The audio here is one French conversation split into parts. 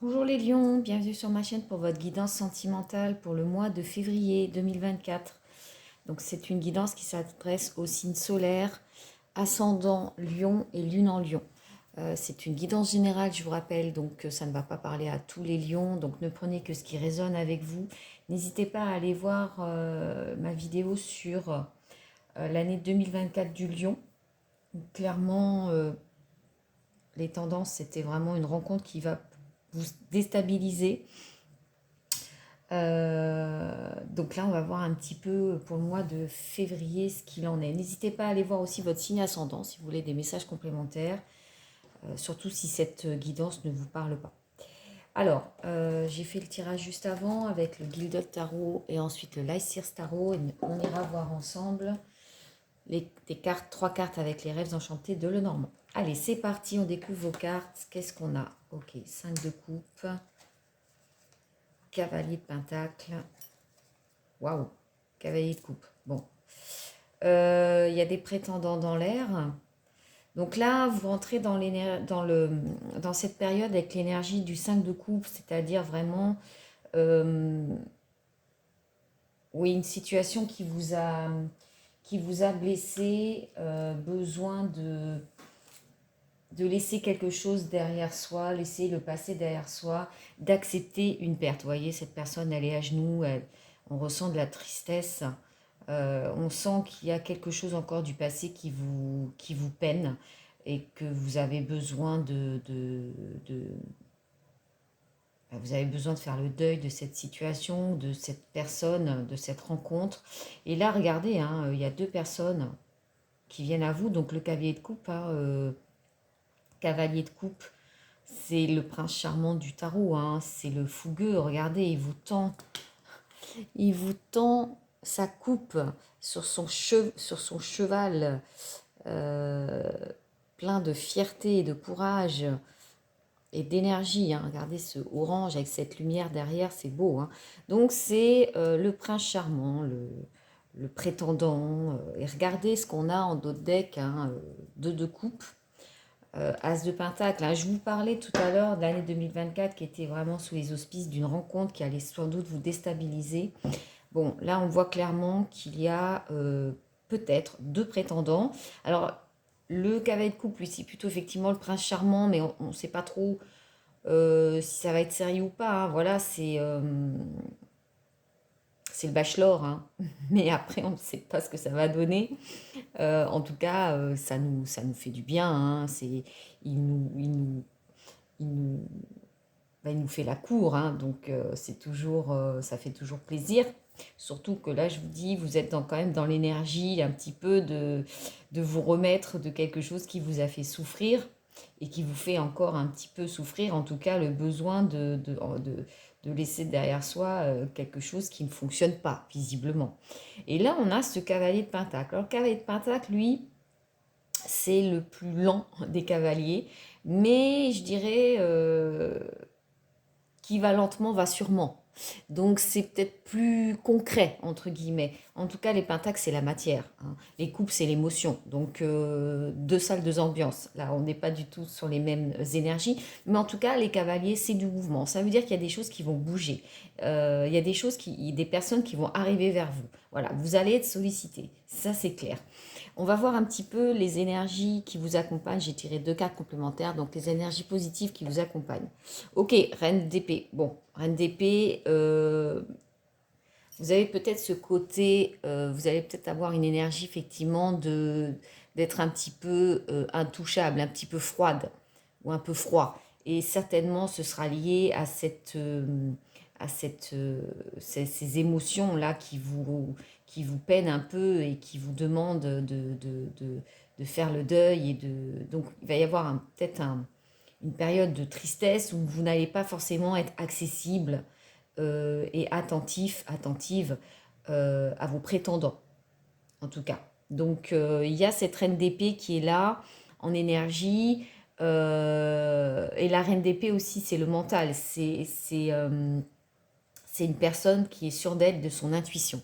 Bonjour les lions, bienvenue sur ma chaîne pour votre guidance sentimentale pour le mois de février 2024. Donc c'est une guidance qui s'adresse aux signes solaires, ascendant lion et lune en lion. C'est une guidance générale, je vous rappelle, donc ça ne va pas parler à tous les lions, donc ne prenez que ce qui résonne avec vous. N'hésitez pas à aller voir ma vidéo sur l'année 2024 du lion. Clairement, les tendances, c'était vraiment une rencontre qui va vous déstabiliser. Donc là, on va voir un petit peu pour le mois de février ce qu'il en est. N'hésitez pas à aller voir aussi votre signe ascendant si vous voulez des messages complémentaires, surtout si cette guidance ne vous parle pas. Alors, j'ai fait le tirage juste avant avec le Gilded Tarot et ensuite le Light Seers Tarot. Et on ira voir ensemble des cartes, 3 cartes avec les rêves enchantés de Lenormand. Allez, c'est parti, on découvre vos cartes. Qu'est-ce qu'on a? Ok, 5 de coupe, cavalier de pentacle. Waouh, cavalier de coupe. Bon. Il y a des prétendants dans l'air. Donc là, vous rentrez dans cette période avec l'énergie du 5 de coupe, c'est-à-dire vraiment euh, oui, une situation qui vous a blessé, besoin de laisser quelque chose derrière soi, laisser le passé derrière soi, d'accepter une perte. Vous voyez, cette personne, elle est à genoux, on ressent de la tristesse. On sent qu'il y a quelque chose encore du passé qui vous peine et que vous avez besoin vous avez besoin de faire le deuil de cette situation, de cette personne, de cette rencontre. Et là, regardez, hein, il y a 2 personnes qui viennent à vous. Donc le cavalier de coupe, hein, cavalier de coupe, c'est le prince charmant du tarot, hein, c'est le fougueux. Regardez, il vous tend sa coupe sur son cheval, euh, plein de fierté et de courage et d'énergie. Hein. Regardez ce orange avec cette lumière derrière, c'est beau. Hein. Donc c'est le prince charmant, le prétendant. Et regardez ce qu'on a en dos de deck, hein, deux de coupe, as de pentacle. Hein. Je vous parlais tout à l'heure de l'année 2024 qui était vraiment sous les auspices d'une rencontre qui allait sans doute vous déstabiliser. Bon, là, on voit clairement qu'il y a peut-être 2 prétendants. Alors, le cavalier de couple, lui, c'est plutôt effectivement le prince charmant, mais on ne sait pas trop si ça va être sérieux ou pas. Hein. Voilà, c'est le bachelor. Hein. Mais après, on ne sait pas ce que ça va donner. En tout cas, ça nous fait du bien. Hein. Il nous, il nous fait la cour, hein, donc c'est toujours, ça fait toujours plaisir. Surtout que là, je vous dis, vous êtes quand même dans l'énergie un petit peu de vous remettre de quelque chose qui vous a fait souffrir et qui vous fait encore un petit peu souffrir, en tout cas le besoin de laisser derrière soi quelque chose qui ne fonctionne pas, visiblement. Et là, on a ce cavalier de pentacle. Alors, le cavalier de pentacle, lui, c'est le plus lent des cavaliers, mais je dirais qui va lentement va sûrement. Donc c'est peut-être plus concret, entre guillemets. En tout cas, les pentacles, c'est la matière. Hein. Les coupes, c'est l'émotion. Donc 2 salles, 2 ambiances. Là, on n'est pas du tout sur les mêmes énergies. Mais en tout cas, les cavaliers, c'est du mouvement. Ça veut dire qu'il y a des choses qui vont bouger. Il y a des personnes qui vont arriver vers vous. Voilà, vous allez être sollicité. Ça, c'est clair. On va voir un petit peu les énergies qui vous accompagnent. J'ai tiré 2 cartes complémentaires, donc les énergies positives qui vous accompagnent. Ok, reine d'épée. Bon, reine d'épée, vous avez peut-être ce côté, vous allez peut-être avoir une énergie effectivement d'être un petit peu intouchable, un petit peu froide ou un peu froid. Et certainement, ce sera lié à ces émotions-là qui vous peinent un peu et qui vous demandent de faire le deuil. Donc, il va y avoir peut-être une période de tristesse où vous n'allez pas forcément être accessible et attentive à vos prétendants, en tout cas. Donc, il y a cette reine d'épée qui est là, en énergie. Et la reine d'épée aussi, c'est le mental. C'est une personne qui est sûre d'elle, de son intuition.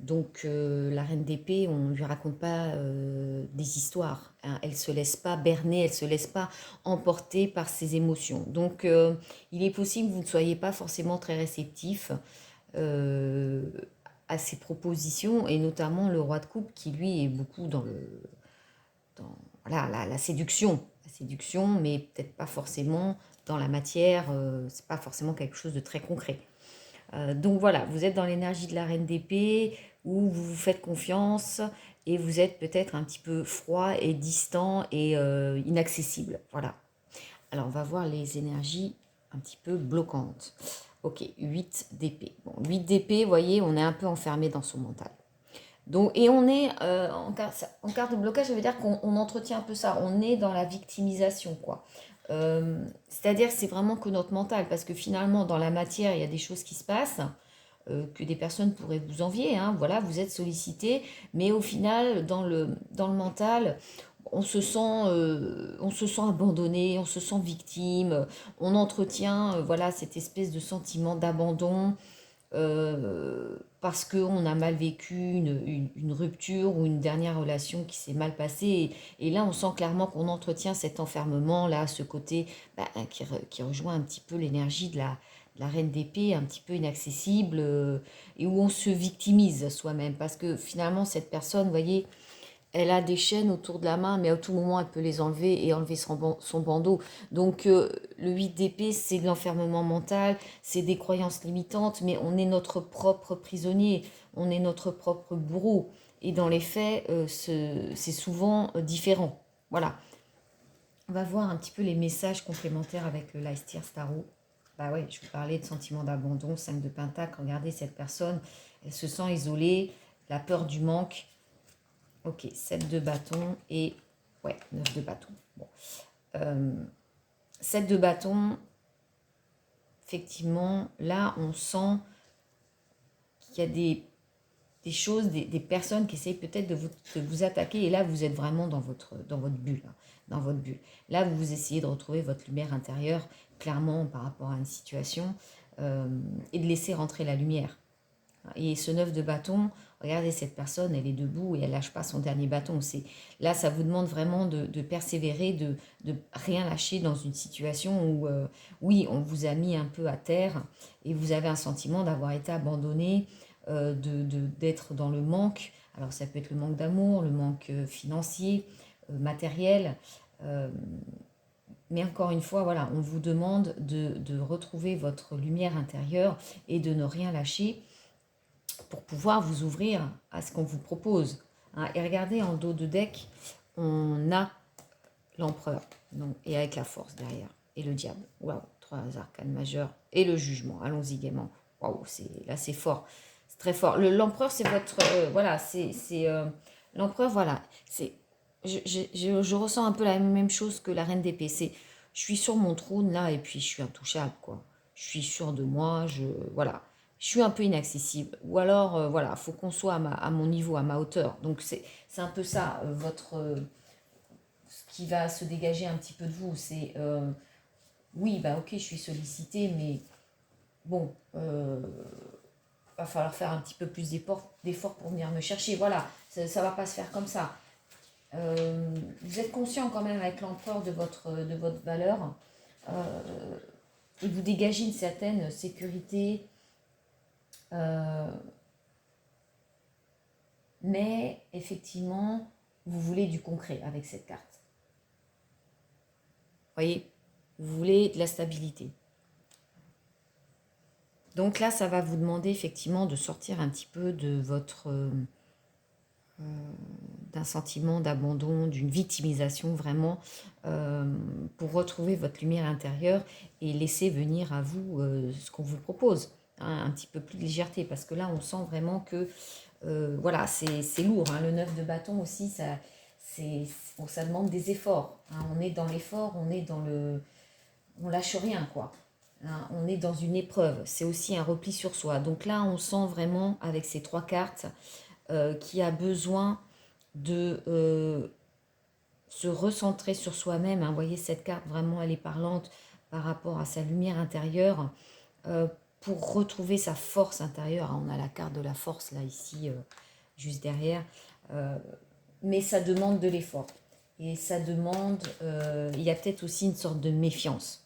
Donc la reine d'épée, on ne lui raconte pas des histoires, hein. Elle ne se laisse pas berner, elle ne se laisse pas emporter par ses émotions. Donc il est possible que vous ne soyez pas forcément très réceptif euh, à ses propositions, et notamment le roi de coupe qui lui est beaucoup dans voilà, la séduction, mais peut-être pas forcément dans la matière, c'est pas forcément quelque chose de très concret. Donc voilà, vous êtes dans l'énergie de la reine d'épée, où vous vous faites confiance et vous êtes peut-être un petit peu froid et distant et inaccessible. Voilà. Alors on va voir les énergies un petit peu bloquantes. Ok, 8 d'épée. Bon, 8 d'épée, vous voyez, on est un peu enfermé dans son mental. Donc, et on est en carte de blocage, ça veut dire qu'on entretient un peu ça. On est dans la victimisation, quoi. C'est-à-dire que c'est vraiment que notre mental, parce que finalement, dans la matière, il y a des choses qui se passent que des personnes pourraient vous envier, hein. Voilà, vous êtes sollicité, mais au final, dans le mental, on se sent abandonné, on se sent victime, on entretient voilà, cette espèce de sentiment d'abandon parce qu'on a mal vécu une rupture ou une dernière relation qui s'est mal passée. Et là, on sent clairement qu'on entretient cet enfermement, là, ce côté qui rejoint un petit peu l'énergie de la reine d'épée, un petit peu inaccessible, et où on se victimise soi-même. Parce que finalement, cette personne, vous voyez, elle a des chaînes autour de la main, mais à tout moment, elle peut les enlever et enlever son bandeau. Donc, le 8 d'épée, c'est de l'enfermement mental, c'est des croyances limitantes, mais on est notre propre prisonnier, on est notre propre bourreau. Et dans les faits, c'est souvent différent. Voilà. On va voir un petit peu les messages complémentaires avec le Leicester Tarot. Bah ouais, je vous parlais de sentiment d'abandon, 5 de Pentacle. Regardez cette personne, elle se sent isolée, la peur du manque. Ok, 7 de bâton et ouais, 9 de bâton. Bon. 7 de bâton, effectivement, là, on sent qu'il y a des choses, des personnes qui essayent peut-être de vous attaquer. Et là, vous êtes vraiment dans votre bulle, hein, dans votre bulle. Là, vous essayez de retrouver votre lumière intérieure, clairement, par rapport à une situation, et de laisser rentrer la lumière. Et ce 9 de bâton, regardez cette personne, elle est debout et elle lâche pas son dernier bâton. Là, ça vous demande vraiment de persévérer, de rien lâcher dans une situation où, oui, on vous a mis un peu à terre et vous avez un sentiment d'avoir été abandonné, d'être dans le manque. Alors, ça peut être le manque d'amour, le manque financier, matériel. euh, mais encore une fois, voilà, on vous demande de retrouver votre lumière intérieure et de ne rien lâcher pour pouvoir vous ouvrir à ce qu'on vous propose, hein. Et regardez, en dos de deck, on a l'empereur, et avec la force derrière, et le diable. Waouh, 3 arcanes majeurs, et le jugement. Allons-y gaiement. Waouh, là c'est fort, c'est très fort. L'empereur, c'est votre, voilà, l'empereur, voilà, je ressens un peu la même chose que la reine d'épée. Je suis sur mon trône là, et puis je suis intouchable, quoi. Je suis sûre de moi, voilà, je suis un peu inaccessible. Ou alors, voilà, faut qu'on soit à mon niveau, à ma hauteur. Donc c'est un peu ça, ce qui va se dégager un petit peu de vous. C'est, oui, bah ok, je suis sollicitée, mais bon, va falloir faire un petit peu plus d'efforts pour venir me chercher. Voilà, ça va pas se faire comme ça. Vous êtes conscient quand même avec l'empereur de votre valeur, et vous dégagez une certaine sécurité, euh, mais effectivement, vous voulez du concret avec cette carte. Voyez, vous voulez de la stabilité. Donc là, ça va vous demander effectivement de sortir un petit peu de d'un sentiment d'abandon, d'une victimisation vraiment, pour retrouver votre lumière intérieure et laisser venir à vous ce qu'on vous propose, hein, un petit peu plus de légèreté, parce que là, on sent vraiment que voilà, c'est lourd, hein. Le 9 de bâton aussi, ça demande des efforts, hein. On est dans l'effort, on lâche rien, quoi, hein. On est dans une épreuve, c'est aussi un repli sur soi. Donc là, on sent vraiment avec ces 3 cartes qu'il a besoin de se recentrer sur soi-même, hein. Vous voyez, cette carte, vraiment, elle est parlante par rapport à sa lumière intérieure, pour retrouver sa force intérieure. On a la carte de la force là, ici, juste derrière. Mais ça demande de l'effort. Et ça demande, il y a peut-être aussi une sorte de méfiance.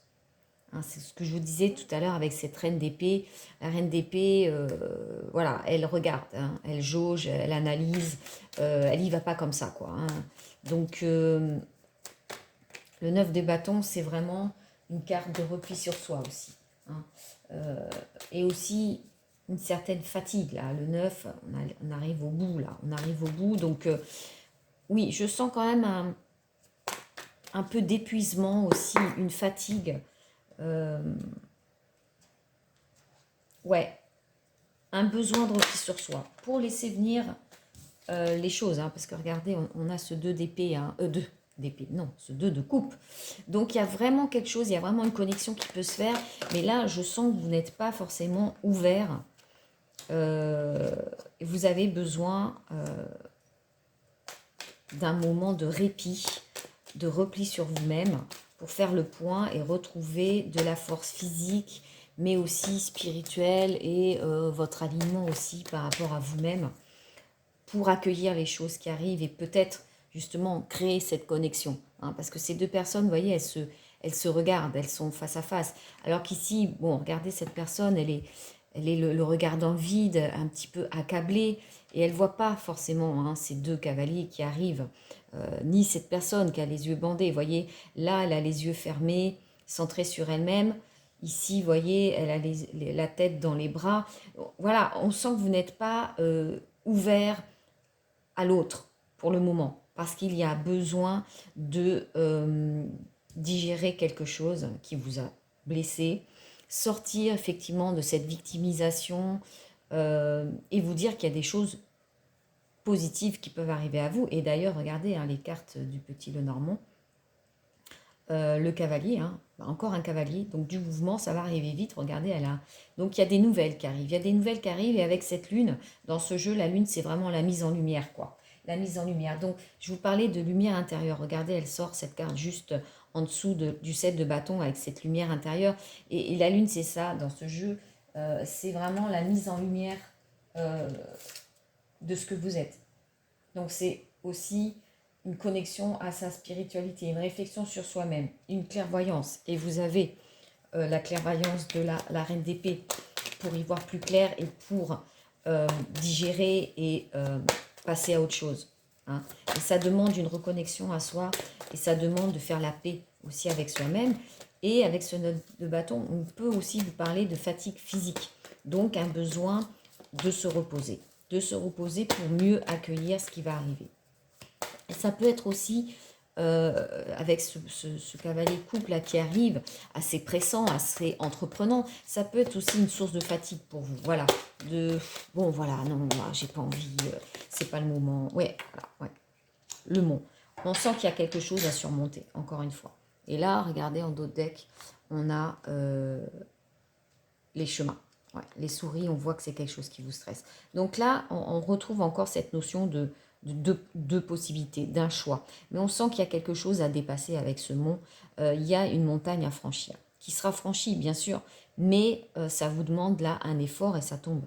Hein, c'est ce que je vous disais tout à l'heure avec cette reine d'épée. La reine d'épée, voilà, elle regarde, hein, elle jauge, elle analyse, elle y va pas comme ça, quoi. Hein. Donc, le 9 de bâton, c'est vraiment une carte de repli sur soi aussi. Hein. Et aussi une certaine fatigue, là. Le 9, on arrive au bout, là. On arrive au bout, donc oui, je sens quand même un peu d'épuisement aussi, une fatigue. Ouais, un besoin de repli sur soi pour laisser venir les choses, hein, parce que regardez, on a ce 2 d'épée, hein, 2 d'épée, non, ce 2 de coupe. Donc il y a vraiment quelque chose, il y a vraiment une connexion qui peut se faire, mais là, je sens que vous n'êtes pas forcément ouvert. Vous avez besoin d'un moment de répit, de repli sur vous-même, pour faire le point et retrouver de la force physique, mais aussi spirituelle et votre alignement aussi par rapport à vous-même, pour accueillir les choses qui arrivent et peut-être justement créer cette connexion. Hein, parce que ces deux personnes, vous voyez, elles se regardent, elles sont face à face. Alors qu'ici, bon, regardez cette personne, elle est le regard dans le vide, un petit peu accablée, et elle ne voit pas forcément hein, ces deux cavaliers qui arrivent, ni cette personne qui a les yeux bandés. Vous voyez, là, elle a les yeux fermés, centrée sur elle-même. Ici, vous voyez, elle a la tête dans les bras. Voilà, on sent que vous n'êtes pas ouvert à l'autre pour le moment, parce qu'il y a besoin de digérer quelque chose qui vous a blessé, sortir effectivement de cette victimisation et vous dire qu'il y a des choses positives qui peuvent arriver à vous. Et d'ailleurs, regardez hein, les cartes du petit Lenormand, le cavalier, hein, encore un cavalier, donc du mouvement, ça va arriver vite, regardez, elle a... Donc il y a des nouvelles qui arrivent, il y a des nouvelles qui arrivent, et avec cette lune, dans ce jeu, la lune, c'est vraiment la mise en lumière, quoi. La mise en lumière. Donc, je vous parlais de lumière intérieure. Regardez, elle sort cette carte juste en dessous du 7 de bâton avec cette lumière intérieure. Et la lune, c'est ça, dans ce jeu, c'est vraiment la mise en lumière de ce que vous êtes. Donc, c'est aussi une connexion à sa spiritualité, une réflexion sur soi-même, une clairvoyance. Et vous avez la clairvoyance de la reine d'épée pour y voir plus clair et pour digérer et passer à autre chose. Hein. Et ça demande une reconnexion à soi et ça demande de faire la paix aussi avec soi-même. Et avec ce 9 de bâton, on peut aussi vous parler de fatigue physique. Donc un besoin de se reposer pour mieux accueillir ce qui va arriver. Et ça peut être aussi, avec ce cavalier couple là qui arrive, assez pressant, assez entreprenant, ça peut être aussi une source de fatigue pour vous. Voilà, bon voilà, non, j'ai pas envie, c'est pas le moment. Ouais, voilà, ouais. Le mot. On sent qu'il y a quelque chose à surmonter, encore une fois. Et là, regardez, en dos de deck, on a les chemins. Ouais, les souris, on voit que c'est quelque chose qui vous stresse. Donc là, on retrouve encore cette notion de deux possibilités, d'un choix. Mais on sent qu'il y a quelque chose à dépasser avec ce mont. Il y a une montagne à franchir, qui sera franchie, bien sûr, mais ça vous demande là un effort et ça tombe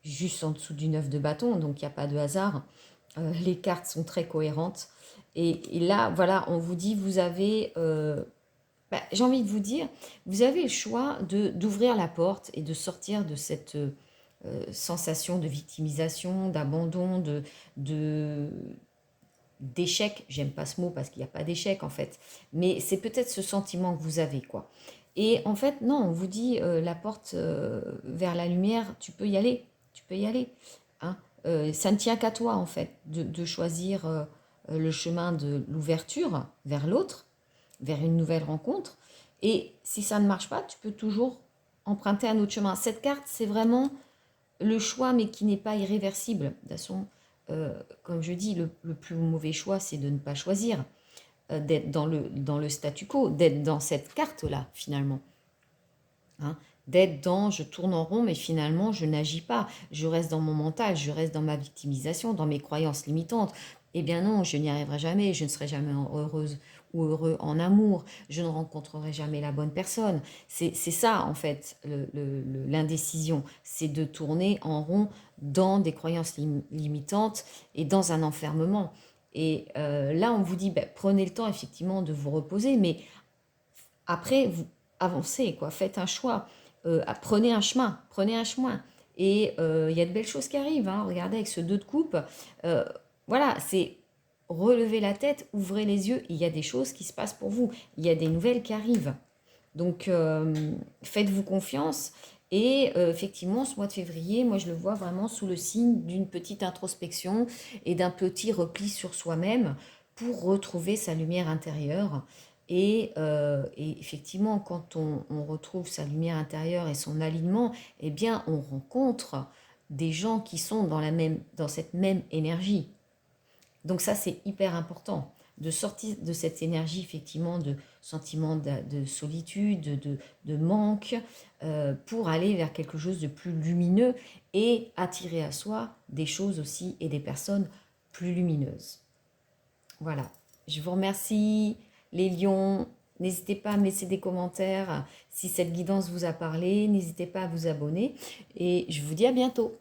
juste en dessous du 9 de bâton, donc il n'y a pas de hasard. Les cartes sont très cohérentes. Et là, voilà, on vous dit, vous avez... j'ai envie de vous dire, vous avez le choix d'ouvrir la porte et de sortir de cette sensation de victimisation, d'abandon, d'échec. J'aime pas ce mot parce qu'il n'y a pas d'échec en fait, mais c'est peut-être ce sentiment que vous avez, quoi. Et en fait, non, on vous dit la porte vers la lumière, tu peux y aller, hein. Ça ne tient qu'à toi en fait de choisir le chemin de l'ouverture vers l'autre, vers une nouvelle rencontre. Et si ça ne marche pas, tu peux toujours emprunter un autre chemin. Cette carte, c'est vraiment le choix, mais qui n'est pas irréversible. De toute façon, comme je dis, le plus mauvais choix, c'est de ne pas choisir, d'être dans le statu quo, d'être dans cette carte-là, finalement. Hein, d'être dans, je tourne en rond, mais finalement, je n'agis pas. Je reste dans mon mental, je reste dans ma victimisation, dans mes croyances limitantes. Eh bien non, je n'y arriverai jamais, je ne serai jamais heureuse ou heureux en amour, je ne rencontrerai jamais la bonne personne. C'est ça, en fait, l'indécision. C'est de tourner en rond dans des croyances limitantes et dans un enfermement. Et là, on vous dit, ben, prenez le temps, effectivement, de vous reposer, mais après, vous avancez, quoi. Faites un choix. Prenez un chemin. Prenez un chemin. Et il y a de belles choses qui arrivent. Hein. Regardez avec ce 2 de coupe. Euh, voilà, c'est relever la tête, ouvrez les yeux. Il y a des choses qui se passent pour vous. Il y a des nouvelles qui arrivent. Donc, faites-vous confiance. Et effectivement, ce mois de février, moi, je le vois vraiment sous le signe d'une petite introspection et d'un petit repli sur soi-même pour retrouver sa lumière intérieure. Et effectivement, quand on retrouve sa lumière intérieure et son alignement, eh bien, on rencontre des gens qui sont dans cette même énergie. Donc ça, c'est hyper important de sortir de cette énergie, effectivement, de sentiment de solitude, de manque, pour aller vers quelque chose de plus lumineux et attirer à soi des choses aussi et des personnes plus lumineuses. Voilà. Je vous remercie, les lions. N'hésitez pas à me laisser des commentaires si cette guidance vous a parlé. N'hésitez pas à vous abonner. Et je vous dis à bientôt.